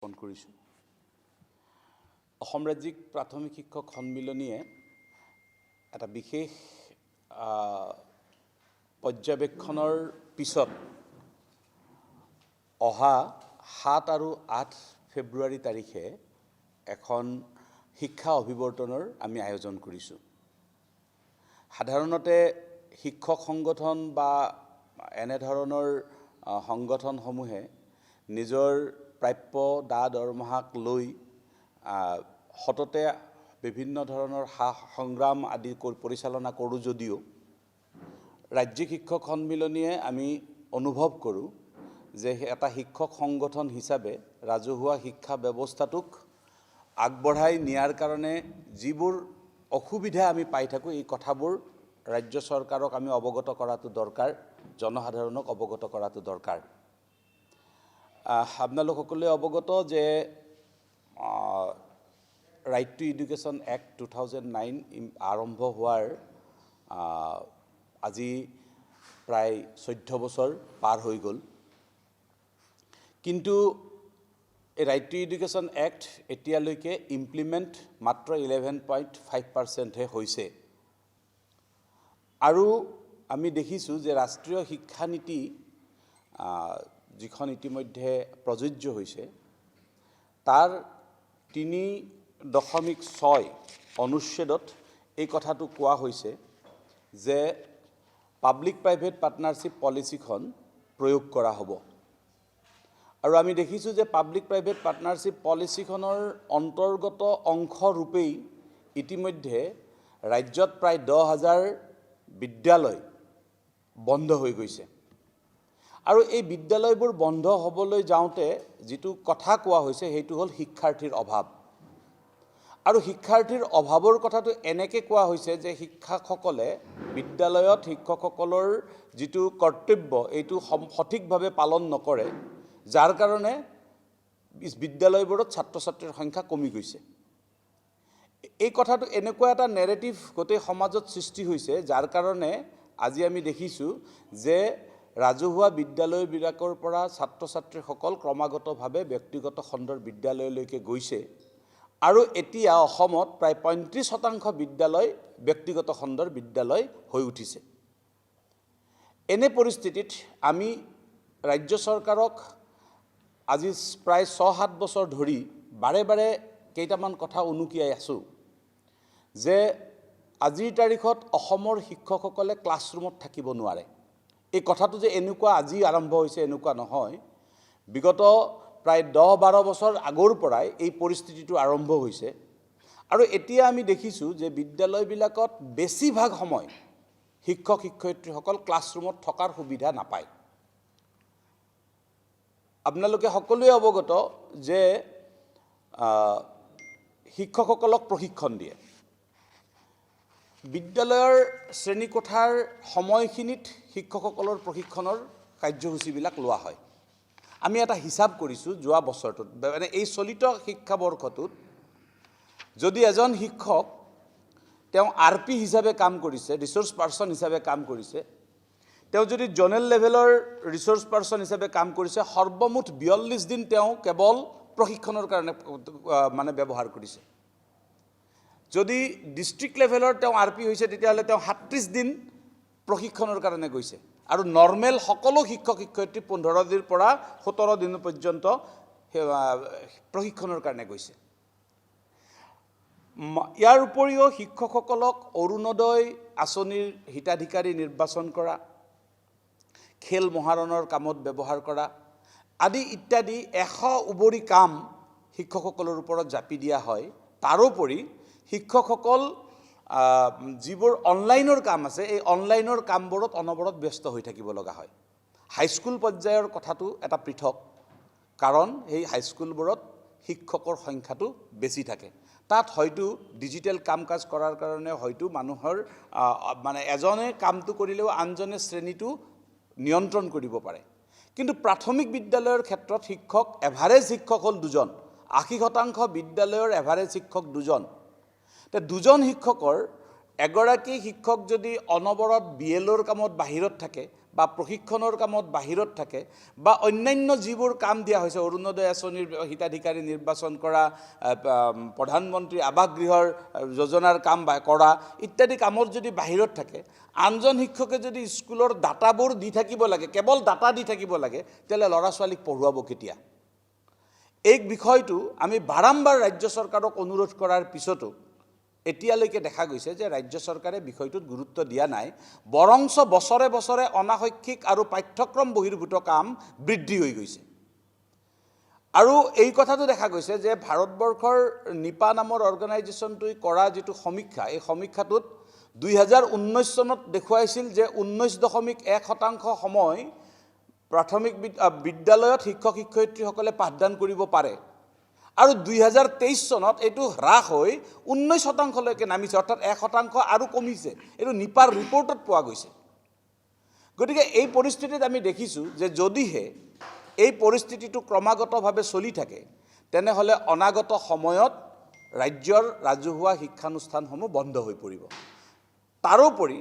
স্থাপন কৰিছোঁ। অসম ৰাজ্যিক প্ৰাথমিক শিক্ষক সন্মিলনীয়ে এটা বিশেষ পৰ্যবেক্ষণৰ পিছত অহা 7 আৰু 8 ফেব্ৰুৱাৰী তাৰিখে এখন শিক্ষা অভিৱৰ্তনৰ আমি আয়োজন কৰিছোঁ। সাধাৰণতে শিক্ষক সংগঠন বা এনেধৰণৰ সংগঠনসমূহে নিজৰ প্ৰাপ্য দৰমহাক লৈ সততে বিভিন্ন ধৰণৰ সংগ্ৰাম আদি পৰিচালনা কৰোঁ যদিও ৰাজ্যিক শিক্ষক সন্মিলনীয়ে আমি অনুভৱ কৰোঁ যে এটা শিক্ষক সংগঠন হিচাপে ৰাজহুৱা শিক্ষা ব্যৱস্থাটোক আগবঢ়াই নিয়াৰ কাৰণে যিবোৰ অসুবিধা আমি পাই থাকোঁ এই কথাবোৰ ৰাজ্য চৰকাৰক আমি অৱগত কৰাটো দৰকাৰ, জনসাধাৰণক অৱগত কৰাটো দৰকাৰ। আপোনালোক সকলোৱে অৱগত যে ৰাইট টু এডুকেশ্যন এক্ট 2009 আৰম্ভ হোৱাৰ আজি প্ৰায় 14 বছৰ পাৰ হৈ গ'ল। কিন্তু এই ৰাইট টু এডুকেশ্যন এক্ট এতিয়ালৈকে ইমপ্লিমেণ্ট মাত্ৰ 11.5%হে হৈছে। আৰু আমি দেখিছোঁ যে ৰাষ্ট্ৰীয় শিক্ষানীতি যিখন ইতিমধ্যে প্ৰযোজ্য হৈছে তাৰ 3.6 অনুচ্ছেদত এই কথাটো কোৱা হৈছে যে পাব্লিক প্ৰাইভেট পাৰ্টনাৰশ্বিপ পলিচিখন প্ৰয়োগ কৰা হ'ব। আৰু আমি দেখিছোঁ যে পাব্লিক প্ৰাইভেট পাৰ্টনাৰশ্বিপ পলিচিখনৰ অন্তৰ্গত অংশ ৰূপেই ইতিমধ্যে ৰাজ্যত প্ৰায় 10,000 বিদ্যালয় বন্ধ হৈ গৈছে। আৰু এই বিদ্যালয়বোৰ বন্ধ হ'বলৈ যাওঁতে যিটো কথা কোৱা হৈছে সেইটো হ'ল শিক্ষাৰ্থীৰ অভাৱ। আৰু শিক্ষাৰ্থীৰ অভাৱৰ কথাটো এনেকৈ কোৱা হৈছে যে শিক্ষকসকলে বিদ্যালয়ত শিক্ষকসকলৰ যিটো কৰ্তব্য এইটো সঠিকভাৱে পালন নকৰে, যাৰ কাৰণে বিদ্যালয়বোৰত ছাত্ৰ ছাত্ৰীৰ সংখ্যা কমি গৈছে। এই কথাটো এনেকুৱা এটা নেৰেটিভ গোটেই সমাজত সৃষ্টি হৈছে, যাৰ কাৰণে আজি আমি দেখিছোঁ যে ৰাজহুৱা বিদ্যালয়বিলাকৰ পৰা ছাত্ৰ ছাত্ৰীসকল ক্ৰমাগতভাৱে ব্যক্তিগত খণ্ডৰ বিদ্যালয়লৈকে গৈছে। আৰু এতিয়া অসমত প্ৰায় 35% বিদ্যালয় ব্যক্তিগত খণ্ডৰ বিদ্যালয় হৈ উঠিছে। এনে পৰিস্থিতিত আমি ৰাজ্য চৰকাৰক আজি প্ৰায় 6-7 বছৰ ধৰি বাৰে বাৰে কেইটামান কথা উনুকিয়াই আছোঁ যে আজিৰ তাৰিখত অসমৰ শিক্ষকসকলে ক্লাছৰুমত থাকিব নোৱাৰে। এই কথাটো যে এনেকুৱা আজি আৰম্ভ হৈছে এনেকুৱা নহয়, বিগত প্ৰায় 10-12 বছৰ আগৰ পৰাই এই পৰিস্থিতিটো আৰম্ভ হৈছে। আৰু এতিয়া আমি দেখিছোঁ যে বিদ্যালয়বিলাকত বেছিভাগ সময় শিক্ষক শিক্ষয়িত্ৰীসকল ক্লাছৰুমত থকাৰ সুবিধা নাপায়। আপোনালোকে সকলোৱে অৱগত যে শিক্ষকসকলক প্ৰশিক্ষণ দিয়ে। বিদ্যালয়ৰ শ্ৰেণীকোঠাৰ সময়খিনিত শিক্ষকসকলৰ প্ৰশিক্ষণৰ কাৰ্যসূচীবিলাক লোৱা হয়। আমি এটা হিচাপ কৰিছোঁ যোৱা বছৰটোত, মানে এই চলিত শিক্ষাবৰ্ষটোত যদি এজন শিক্ষক তেওঁ RP হিচাপে কাম কৰিছে, ৰিচোৰ্চ পাৰ্চন হিচাপে কাম কৰিছে, তেওঁ যদি জোনেল লেভেলৰ ৰিচোৰ্চ পাৰ্চন হিচাপে কাম কৰিছে, সৰ্বমুঠ 42 দিন তেওঁ কেৱল প্ৰশিক্ষণৰ কাৰণে মানে ব্যৱহাৰ কৰিছে। যদি ডিষ্ট্ৰিক্ট লেভেলৰ তেওঁ RP হৈছে তেতিয়াহ'লে তেওঁ 37 দিন প্ৰশিক্ষণৰ কাৰণে গৈছে। আৰু নৰ্মেল সকলো শিক্ষক শিক্ষয়িত্ৰী 15 দিনৰ পৰা 17 দিন পৰ্যন্ত প্ৰশিক্ষণৰ কাৰণে গৈছে। ইয়াৰ উপৰিও শিক্ষকসকলক অৰুণোদয় আঁচনিৰ হিতাধিকাৰী নিৰ্বাচন কৰা, খেল মহাৰণৰ কামত ব্যৱহাৰ কৰা আদি ইত্যাদি 100 উবৰি কাম শিক্ষকসকলৰ ওপৰত জাপি দিয়া হয়। তাৰোপৰি শিক্ষকসকল যিবোৰ অনলাইনৰ কাম আছে এই অনলাইনৰ কামবোৰত অনবৰত ব্যস্ত হৈ থাকিব লগা হয়। হাইস্কুল পৰ্যায়ৰ কথাটো এটা পৃথক, কাৰণ সেই হাইস্কুলবোৰত শিক্ষকৰ সংখ্যাটো বেছি থাকে। তাত হয়তো ডিজিটেল কাম কাজ কৰাৰ কাৰণে হয়তো মানুহৰ মানে এজনে কামটো কৰিলেও আনজনে শ্ৰেণীটো নিয়ন্ত্ৰণ কৰিব পাৰে। কিন্তু প্ৰাথমিক বিদ্যালয়ৰ ক্ষেত্ৰত শিক্ষক এভাৰেজ শিক্ষক হ'ল 2জন। 80% বিদ্যালয়ৰ এভাৰেজ শিক্ষক 2জন। তে 2জন শিক্ষকৰ এগৰাকী শিক্ষক যদি অনবৰত BLOৰ কামত বাহিৰত থাকে বা প্ৰশিক্ষণৰ কামত বাহিৰত থাকে বা অন্যান্য যিবোৰ কাম দিয়া হৈছে অৰুণোদয় আঁচনিৰ হিতাধিকাৰী নিৰ্বাচন কৰা প্ৰধানমন্ত্ৰী আৱাস গৃহৰ যোজনাৰ কাম কৰা ইত্যাদি কামত যদি বাহিৰত থাকে আনজন শিক্ষকে যদি স্কুলৰ ডাটাবোৰ দি থাকিব লাগে কেৱল ডাটা দি থাকিব লাগে তেতিয়াহ'লে ল'ৰা ছোৱালীক পঢ়ুৱাব কেতিয়া এই বিষয়টো আমি বাৰম্বাৰ ৰাজ্য চৰকাৰক অনুৰোধ কৰাৰ পিছতো এতিয়ালৈকে দেখা গৈছে যে ৰাজ্য চৰকাৰে বিষয়টোত গুৰুত্ব দিয়া নাই বৰংচ বছৰে বছৰে অনাশৈক্ষিক আৰু পাঠ্যক্ৰম বহিৰ্ভূত কাম বৃদ্ধি হৈ গৈছে আৰু এই কথাটো দেখা গৈছে যে ভাৰতবৰ্ষৰ নিপা নামৰ অৰ্গেনাইজেশ্যনটোই কৰা যিটো সমীক্ষা এই সমীক্ষাটোত 2019 চনত দেখুৱাইছিল যে 19.1% সময় প্ৰাথমিক বিদ্যালয়ত শিক্ষক শিক্ষয়িত্ৰীসকলে পাঠদান কৰিব পাৰে আৰু 2023 চনত এইটো হ্ৰাস হৈ 19%লৈকে নামিছে অৰ্থাৎ 1% আৰু কমিছে এইটো নিপাৰ ৰিপৰ্টত পোৱা গৈছে গতিকে এই পৰিস্থিতিত আমি দেখিছোঁ যে যদিহে এই পৰিস্থিতিটো ক্ৰমাগতভাৱে চলি থাকে তেনেহ'লে অনাগত সময়ত ৰাজ্যৰ ৰাজহুৱা শিক্ষানুষ্ঠানসমূহ বন্ধ হৈ পৰিব তাৰোপৰি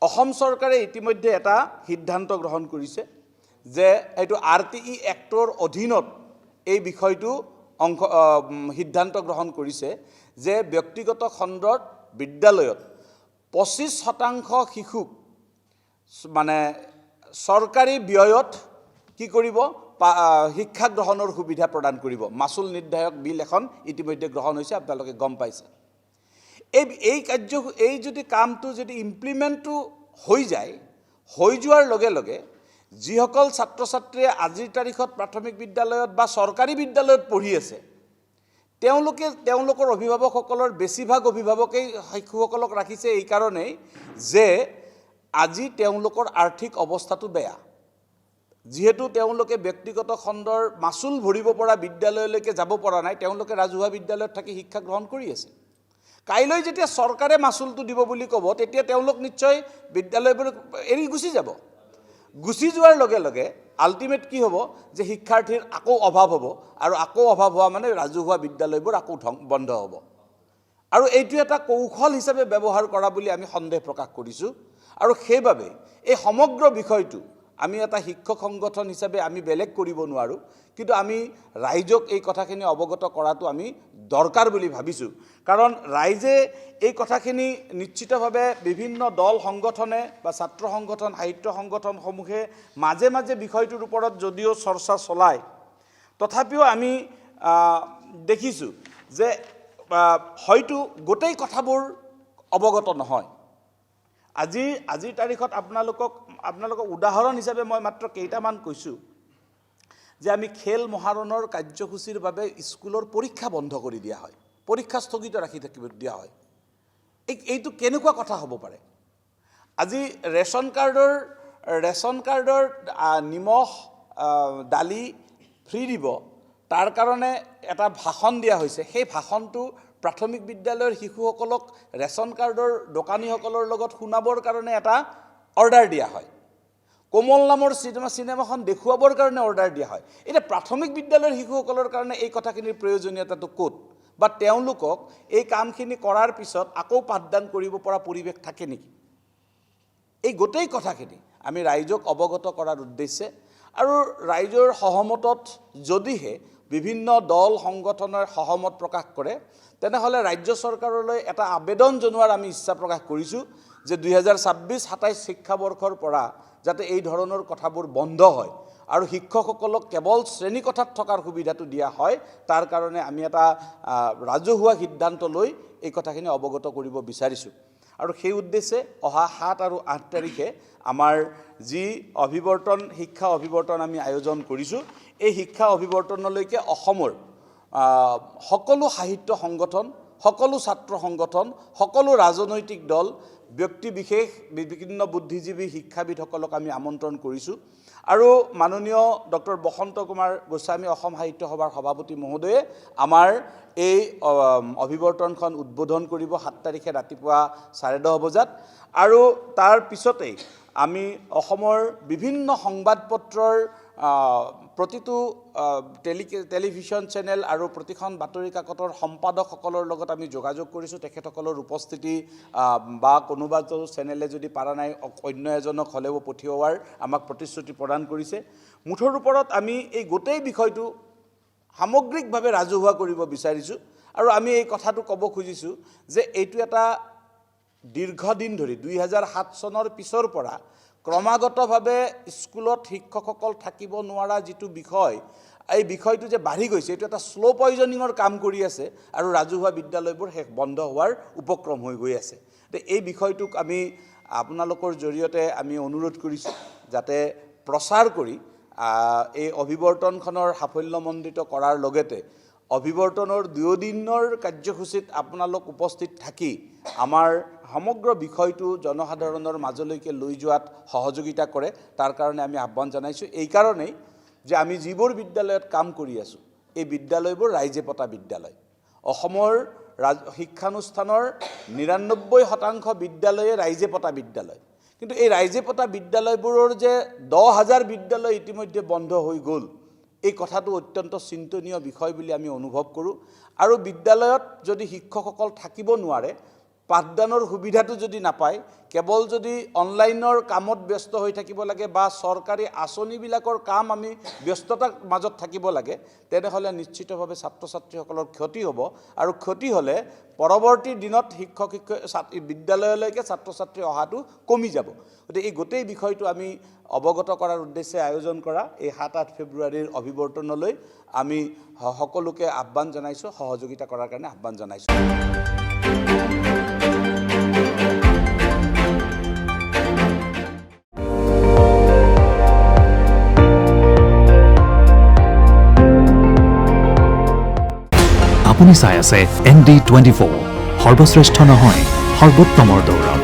অসম চৰকাৰে ইতিমধ্যে এটা সিদ্ধান্ত গ্ৰহণ কৰিছে যে এইটো RTE এক্টৰ অধীনত এই বিষয়টো সিদ্ধান্ত গ্ৰহণ কৰিছে যে ব্যক্তিগত খণ্ডৰ বিদ্যালয়ত 25% শিশুক মানে চৰকাৰী ব্যয়ত কি কৰিব শিক্ষা গ্ৰহণৰ সুবিধা প্ৰদান কৰিব মাচুল নিৰ্ধাৰক বিল এখন ইতিমধ্যে গ্ৰহণ হৈছে আপোনালোকে গম পাইছে এই যদি কামটো যদি ইমপ্লিমেণ্টটো হৈ যায় হৈ যোৱাৰ লগে লগে যিসকল ছাত্ৰ ছাত্ৰীয়ে আজিৰ তাৰিখত প্ৰাথমিক বিদ্যালয়ত বা চৰকাৰী বিদ্যালয়ত পঢ়ি আছে তেওঁলোকৰ অভিভাৱকসকলৰ বেছিভাগ অভিভাৱকেই শিশুসকলক ৰাখিছে এই কাৰণেই যে আজি তেওঁলোকৰ আৰ্থিক অৱস্থাটো বেয়া যিহেতু তেওঁলোকে ব্যক্তিগত খণ্ডৰ মাচুল ভৰিব পৰা বিদ্যালয়লৈকে যাব পৰা নাই তেওঁলোকে ৰাজহুৱা বিদ্যালয়ত থাকি শিক্ষা গ্ৰহণ কৰি আছে কাইলৈ যেতিয়া চৰকাৰে মাচুলটো দিব বুলি ক'ব তেতিয়া তেওঁলোক নিশ্চয় বিদ্যালয়বোৰ এৰি গুচি যোৱাৰ লগে লগে আল্টিমেট কি হ'ব যে শিক্ষাৰ্থীৰ আকৌ অভাৱ হ'ব আৰু আকৌ অভাৱ হোৱা মানে ৰাজহুৱা বিদ্যালয়বোৰ আকৌ বন্ধ হ'ব আৰু এইটো এটা কৌশল হিচাপে ব্যৱহাৰ কৰা বুলি আমি সন্দেহ প্ৰকাশ কৰিছোঁ আৰু সেইবাবে এই সমগ্ৰ বিষয়টো আমি এটা শিক্ষক সংগঠন হিচাপে আমি বেলেগ কৰিব নোৱাৰোঁ কিন্তু আমি ৰাইজক এই কথাখিনি অৱগত কৰাটো আমি দৰকাৰ বুলি ভাবিছোঁ কাৰণ ৰাইজে এই কথাখিনি নিশ্চিতভাৱে বিভিন্ন দল সংগঠনে বা ছাত্ৰ সংগঠন সাহিত্য সংগঠনসমূহে মাজে মাজে বিষয়টোৰ ওপৰত যদিও চৰ্চা চলায় তথাপিও আমি দেখিছোঁ যে হয়তো গোটেই কথাবোৰ অৱগত নহয় আজিৰ তাৰিখত আপোনালোকক উদাহৰণ হিচাপে মই মাত্ৰ কেইটামান কৈছোঁ যে আমি খেল মহাৰণৰ কাৰ্যসূচীৰ বাবে স্কুলৰ পৰীক্ষা বন্ধ কৰি দিয়া হয় পৰীক্ষা স্থগিত ৰাখি থাকিব দিয়া হয় এইটো কেনেকুৱা কথা হ'ব পাৰে আজি ৰেচন কাৰ্ডৰ নিমখ দালি ফ্ৰী দিব তাৰ কাৰণে এটা ভাষণ দিয়া হৈছে সেই ভাষণটো প্ৰাথমিক বিদ্যালয়ৰ শিশুসকলক ৰেচন কাৰ্ডৰ দোকানীসকলৰ লগত শুনাবৰ কাৰণে এটা অৰ্ডাৰ দিয়া হয় কোমল নামৰ চিনেমাখন দেখুৱাবৰ কাৰণে অৰ্ডাৰ দিয়া হয় এতিয়া প্ৰাথমিক বিদ্যালয়ৰ শিশুসকলৰ কাৰণে এই কথাখিনিৰ প্ৰয়োজনীয়তাটো ক'ত বা তেওঁলোকক এই কামখিনি কৰাৰ পিছত আকৌ পাঠদান কৰিব পৰা পৰিৱেশ থাকে নেকি এই গোটেই কথাখিনি আমি ৰাইজক অৱগত কৰাৰ উদ্দেশ্যে আৰু ৰাইজৰ সহমতত যদিহে বিভিন্ন দল সংগঠনৰ সহমত প্ৰকাশ কৰে তেনেহ'লে ৰাজ্য চৰকাৰলৈ এটা আবেদন জনোৱাৰ আমি ইচ্ছা প্ৰকাশ কৰিছোঁ যে 2026-27 শিক্ষাবৰ্ষৰ পৰা যাতে এই ধৰণৰ কথাবোৰ বন্ধ হয় আৰু শিক্ষকসকলক কেৱল শ্ৰেণীকোঠাত থকাৰ সুবিধাটো দিয়া হয় তাৰ কাৰণে আমি এটা ৰাজহুৱা সিদ্ধান্ত লৈ এই কথাখিনি অৱগত কৰিব বিচাৰিছোঁ আৰু সেই উদ্দেশ্যে অহা 7 আৰু 8 তাৰিখে আমাৰ যি শিক্ষা অভিৱৰ্তন আমি আয়োজন কৰিছোঁ এই শিক্ষা অভিৱৰ্তনলৈকে অসমৰ সকলো সাহিত্য সংগঠন সকলো ছাত্ৰ সংগঠন সকলো ৰাজনৈতিক দল ব্যক্তি বিশেষ বিভিন্ন বুদ্ধিজীৱী শিক্ষাবিদসকলক আমি আমন্ত্ৰণ কৰিছোঁ আৰু মাননীয় ডক্টৰ বসন্ত কুমাৰ গোস্বামী অসম সাহিত্য সভাৰ সভাপতি মহোদয়ে আমাৰ এই অভিৱৰ্তনখন উদ্বোধন কৰিব 7 তাৰিখে ৰাতিপুৱা 10:30 বজাত আৰু তাৰ পিছতেই আমি অসমৰ বিভিন্ন সংবাদপত্ৰৰ প্ৰতিটো টেলিভিশ্যন চেনেল আৰু প্ৰতিখন বাতৰি কাকতৰ সম্পাদকসকলৰ লগত আমি যোগাযোগ কৰিছোঁ। তেখেতসকলৰ উপস্থিতি বা কোনোবা চেনেলে যদি পাৰা নাই অন্য এজনক হ'লেও পঠিওৱাৰ আমাক প্ৰতিশ্ৰুতি প্ৰদান কৰিছে। মুঠৰ ওপৰত আমি এই গোটেই বিষয়টো সামগ্ৰিকভাৱে ৰাজহুৱা কৰিব বিচাৰিছোঁ আৰু আমি এই কথাটো ক'ব খুজিছোঁ যে এইটো এটা দীৰ্ঘদিন ধৰি 2007 চনৰ পিছৰ পৰা ক্ৰমাগতভাৱে স্কুলত শিক্ষকসকল থাকিব নোৱাৰা যিটো বিষয়, এই বিষয়টো যে বাঢ়ি গৈছে, এইটো এটা স্ল' পয়জনিঙৰ কাম কৰি আছে আৰু ৰাজহুৱা বিদ্যালয়বোৰ বন্ধ হোৱাৰ উপক্ৰম হৈ গৈ আছে। এই বিষয়টোক আমি আপোনালোকৰ জৰিয়তে আমি অনুৰোধ কৰিছোঁ যাতে প্ৰচাৰ কৰি এই অভিৱৰ্তনখনৰ সাফল্যমণ্ডিত কৰাৰ লগতে অভিৱৰ্তনৰ 2 দিনৰ কাৰ্যসূচীত আপোনালোক উপস্থিত থাকি আমাৰ সমগ্ৰ বিষয়টো জনসাধাৰণৰ মাজলৈকে লৈ যোৱাত সহযোগিতা কৰে, তাৰ কাৰণে আমি আহ্বান জনাইছোঁ। এই কাৰণেই যে আমি যিবোৰ বিদ্যালয়ত কাম কৰি আছোঁ, এই বিদ্যালয়বোৰ ৰাইজে পতা বিদ্যালয়। অসমৰ শিক্ষানুষ্ঠানৰ 99% বিদ্যালয়ে ৰাইজে পতা বিদ্যালয়। কিন্তু এই ৰাইজে পতা বিদ্যালয়বোৰৰ যে 10,000 বিদ্যালয় ইতিমধ্যে বন্ধ হৈ গ'ল, এই কথাটো অত্যন্ত চিন্তনীয় বিষয় বুলি আমি অনুভৱ কৰোঁ। আৰু বিদ্যালয়ত যদি শিক্ষকসকল থাকিব নোৱাৰে, পাঠদানৰ সুবিধাটো যদি নাপায়, কেৱল যদি অনলাইনৰ কামত ব্যস্ত হৈ থাকিব লাগে বা চৰকাৰী আঁচনিবিলাকৰ কাম আমি ব্যস্ততাৰ মাজত থাকিব লাগে, তেনেহ'লে নিশ্চিতভাৱে ছাত্ৰ ছাত্ৰীসকলৰ ক্ষতি হ'ব আৰু ক্ষতি হ'লে পৰৱৰ্তী দিনত বিদ্যালয়লৈকে ছাত্ৰ ছাত্ৰী অহাটো কমি যাব। গতিকে এই গোটেই বিষয়টো আমি অৱগত কৰাৰ উদ্দেশ্যে আয়োজন কৰা এই 7-8 ফেব্ৰুৱাৰীৰ অভিৱৰ্তনলৈ আমি সকলোকে আহ্বান জনাইছোঁ, সহযোগিতা কৰাৰ কাৰণে আহ্বান জনাইছোঁ। আপুনি চাই আছে ND24, সৰ্বশ্ৰেষ্ঠ নহয় সৰ্বোত্তমৰ দৌৰ।